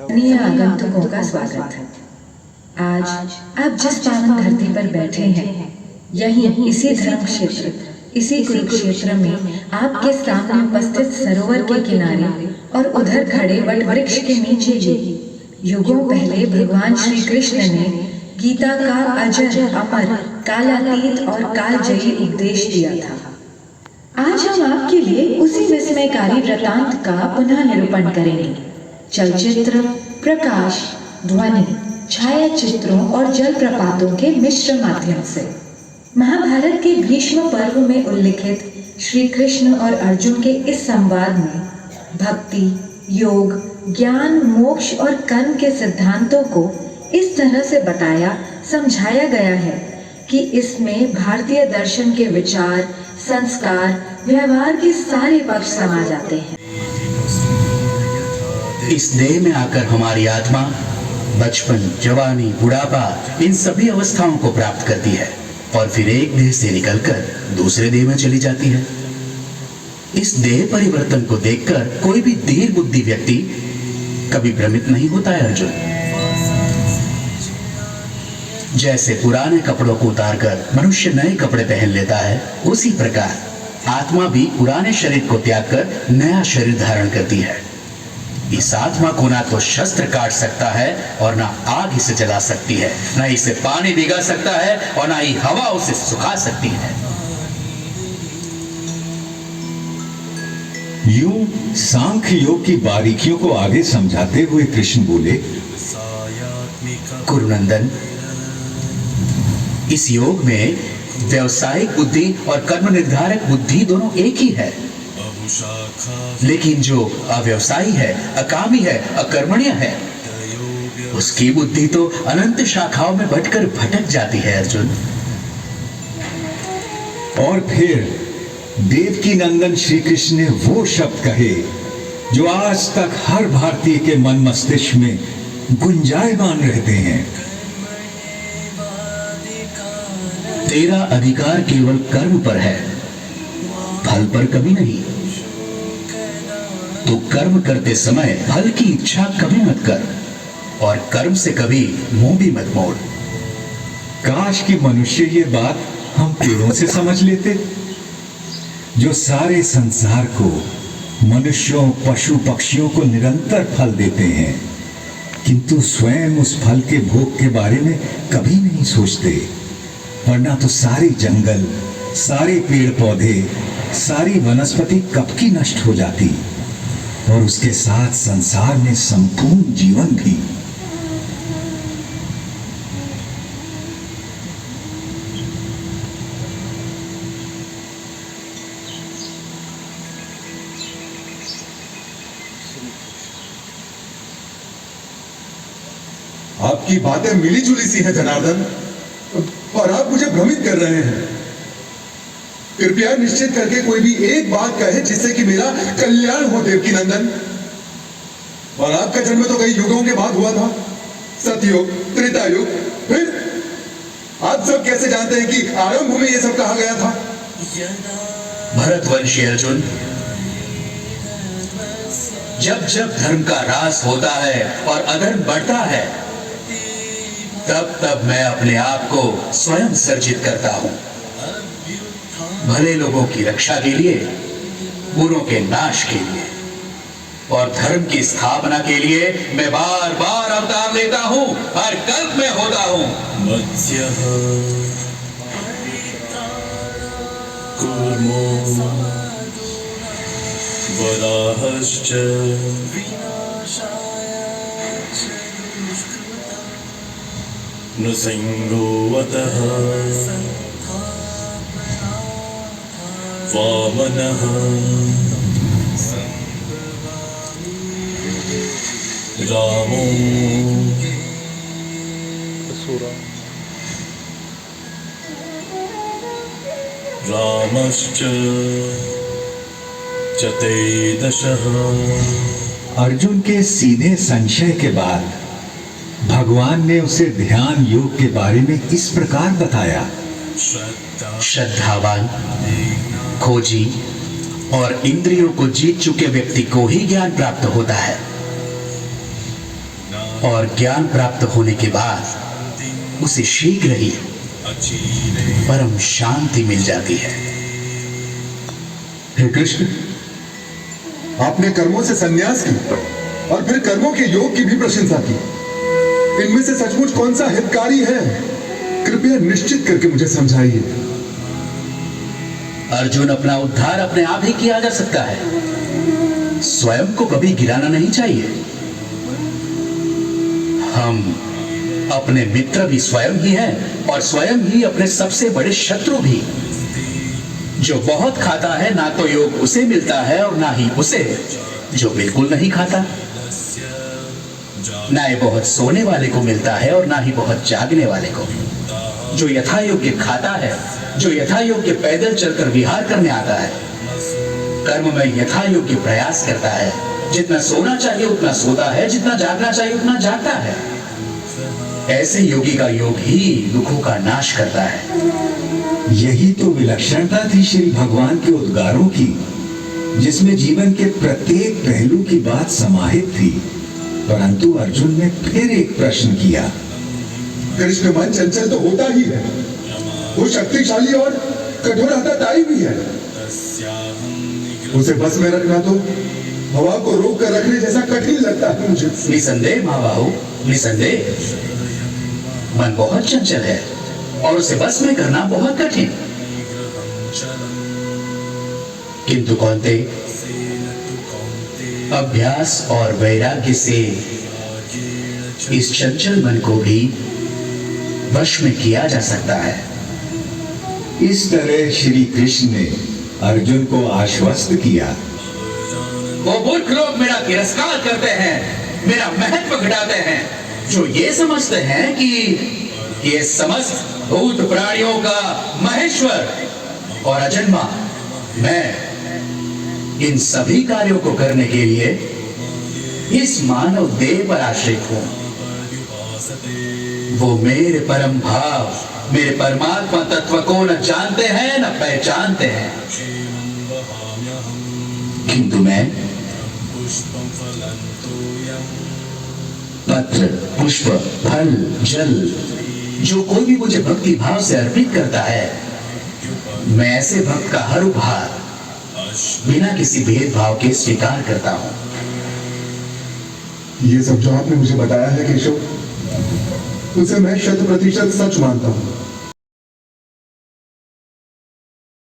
प्रिय आगंतुकों का स्वागत। आज आप जिस पावन धरती पर बैठे हैं, यही इसी धर्म क्षेत्र, इसी कुरुक्षेत्र में आपके सामने उपस्थित सरोवर के किनारे और उधर खड़े वट वृक्ष के नीचे ही युगों पहले भगवान श्री कृष्ण ने गीता का अजर अमर कालातीत और कालजयी उपदेश दिया था। आज हम आपके लिए उसी विस्मयकारी वृतांत का पुनः निरूपण करेंगे। चलचित्र, प्रकाश, ध्वनि, छाया चित्रों और जलप्रपातों के मिश्र माध्यम से महाभारत के भीष्म पर्व में उल्लिखित श्री कृष्ण और अर्जुन के इस संवाद में भक्ति, योग, ज्ञान, मोक्ष और कर्म के सिद्धांतों को इस तरह से बताया समझाया गया है कि इसमें भारतीय दर्शन के विचार, संस्कार, व्यवहार के सारे पक्ष समा जाते हैं। इस देह में आकर हमारी आत्मा बचपन, जवानी, बुढ़ापा इन सभी अवस्थाओं को प्राप्त करती है और फिर एक देह से निकलकर दूसरे देह में चली जाती है। इस देह परिवर्तन को देखकर कोई भी धीर बुद्धि व्यक्ति कभी भ्रमित नहीं होता है अर्जुन। जैसे पुराने कपड़ों को उतारकर मनुष्य नए कपड़े पहन लेता है, उसी प्रकार आत्मा भी पुराने शरीर को त्याग कर नया शरीर धारण करती है। इस आत्मा को ना तो शस्त्र काट सकता है और ना आग इसे जला सकती है, ना इसे पानी भिगा सकता है और ना ही हवा उसे सुखा सकती है। यूं सांख्य योग की बारीकियों को आगे समझाते हुए कृष्ण बोले, कुरुनंदन, इस योग में व्यवसायिक बुद्धि और कर्म निर्धारक बुद्धि दोनों एक ही है, लेकिन जो अव्यवसायी है, अकामी है, अकर्मण्य है, उसकी बुद्धि तो अनंत शाखाओं में बटकर भटक जाती है अर्जुन। और फिर देवकी नंदन श्री कृष्ण ने वो शब्द कहे जो आज तक हर भारतीय के मन मस्तिष्क में गुंजायमान रहते हैं। तेरा अधिकार केवल कर्म पर है, फल पर कभी नहीं। तो कर्म करते समय फल की इच्छा कभी मत कर और कर्म से कभी मुंह भी मत मोड़। काश कि मनुष्य ये बात हम पेड़ों से समझ लेते, जो सारे संसार को, मनुष्यों, पशु पक्षियों को निरंतर फल देते हैं, किंतु स्वयं उस फल के भोग के बारे में कभी नहीं सोचते। वरना तो सारे जंगल, सारे पेड़ पौधे, सारी वनस्पति कब की नष्ट हो जाती और उसके साथ संसार में संपूर्ण जीवन भी। आपकी बातें मिली जुली सी हैं जनार्दन, और आप मुझे भ्रमित कर रहे हैं। कृपया निश्चित करके कोई भी एक बात कहे जिससे कि मेरा कल्याण हो देवकी नंदन। और आपका जन्म तो कई युगों के बाद हुआ था, सतयुग, त्रेता युग। फिर आप सब कैसे जानते हैं कि आरंभ में यह सब कहा गया था? भरतवंशी अर्जुन, जब जब धर्म का ह्रास होता है और अधर्म बढ़ता है, तब तब मैं अपने आप को स्वयं सर्जित करता हूं। भले लोगों की रक्षा के लिए, बुरों के नाश के लिए और धर्म की स्थापना के लिए मैं बार बार अवतार लेता हूं, हर कल्प में होता हूं। मत्स्यः कूर्मो वराहश्च नृसिंहोऽवतः वामनः रामो रामश्च चतुर्दशः। अर्जुन के सीधे संशय के बाद भगवान ने उसे ध्यान योग के बारे में इस प्रकार बताया। श्रद्धावान, खोजी और इंद्रियों को जीत चुके व्यक्ति को ही ज्ञान प्राप्त होता है। और ज्ञान प्राप्त होने के बाद उसे शीघ्र ही परम शांति मिल जाती है। हे कृष्ण, आपने कर्मों से संन्यास की और फिर कर्मों के योग की भी प्रशंसा की। इनमें से सचमुच कौन सा हितकारी है? कृपया निश्चित करके मुझे समझाइए। अर्जुन, अपना उद्धार अपने आप ही किया जा सकता है। स्वयं को कभी गिराना नहीं चाहिए। हम अपने मित्र भी स्वयं ही हैं और स्वयं ही अपने सबसे बड़े शत्रु भी। जो बहुत खाता है ना तो योग उसे मिलता है और ना ही उसे जो बिल्कुल नहीं खाता। ना ही बहुत सोने वाले को मिलता है और ना ही बहुत जागने वाले को। जो यथा योग्य खाता है, जो यथा योग्य पैदल चलकर विहार करने आता है, कर्म में यथा योग्य प्रयास करता है, जितना सोना चाहिए उतना सोता है, जितना जागना चाहिए उतना जागता है। ऐसे योगी का योग ही दुखों का नाश करता है। यही तो विलक्षणता थी श्री भगवान के उद्गारों की, जिसमें जीवन के प्रत्येक पहलू की बात समाहित थी। परंतु अर्जुन ने फिर एक प्रश्न किया। कृष्ण, मन चंचल तो होता ही है, वो शक्तिशाली और कठोर हताताई भी है। उसे बस में रखना तो हवा को रोक कर रखने जैसा कठिन लगता है मुझे। निसंदेह महाबाहु, निसंदेह मन बहुत चंचल है और उसे बस में करना बहुत कठिन। किंतु कौन्ते, अभ्यास और वैराग्य से इस चंचल मन को भी वश में किया जा सकता है। इस तरह श्री कृष्ण ने अर्जुन को आश्वस्त किया। वो मूर्ख लोग मेरा तिरस्कार करते हैं, मेरा महत्व घटाते हैं, जो ये समझते हैं कि ये समस्त भूत प्राणियों का महेश्वर और अजन्मा मैं इन सभी कार्यों को करने के लिए इस मानव देह पर आश्रित हूं। वो मेरे परम भाव, मेरे परमात्मा तत्व को न जानते हैं न पहचानते हैं। किंतु मैं पत्र, पुष्प, फल, जल, जो कोई भी मुझे भक्ति भाव से अर्पित करता है, मैं ऐसे भक्त का हर उपहार बिना किसी भेदभाव के स्वीकार करता हूं। ये सब जो आपने मुझे बताया है केशव, उसे मैं 100% सच मानता हूं।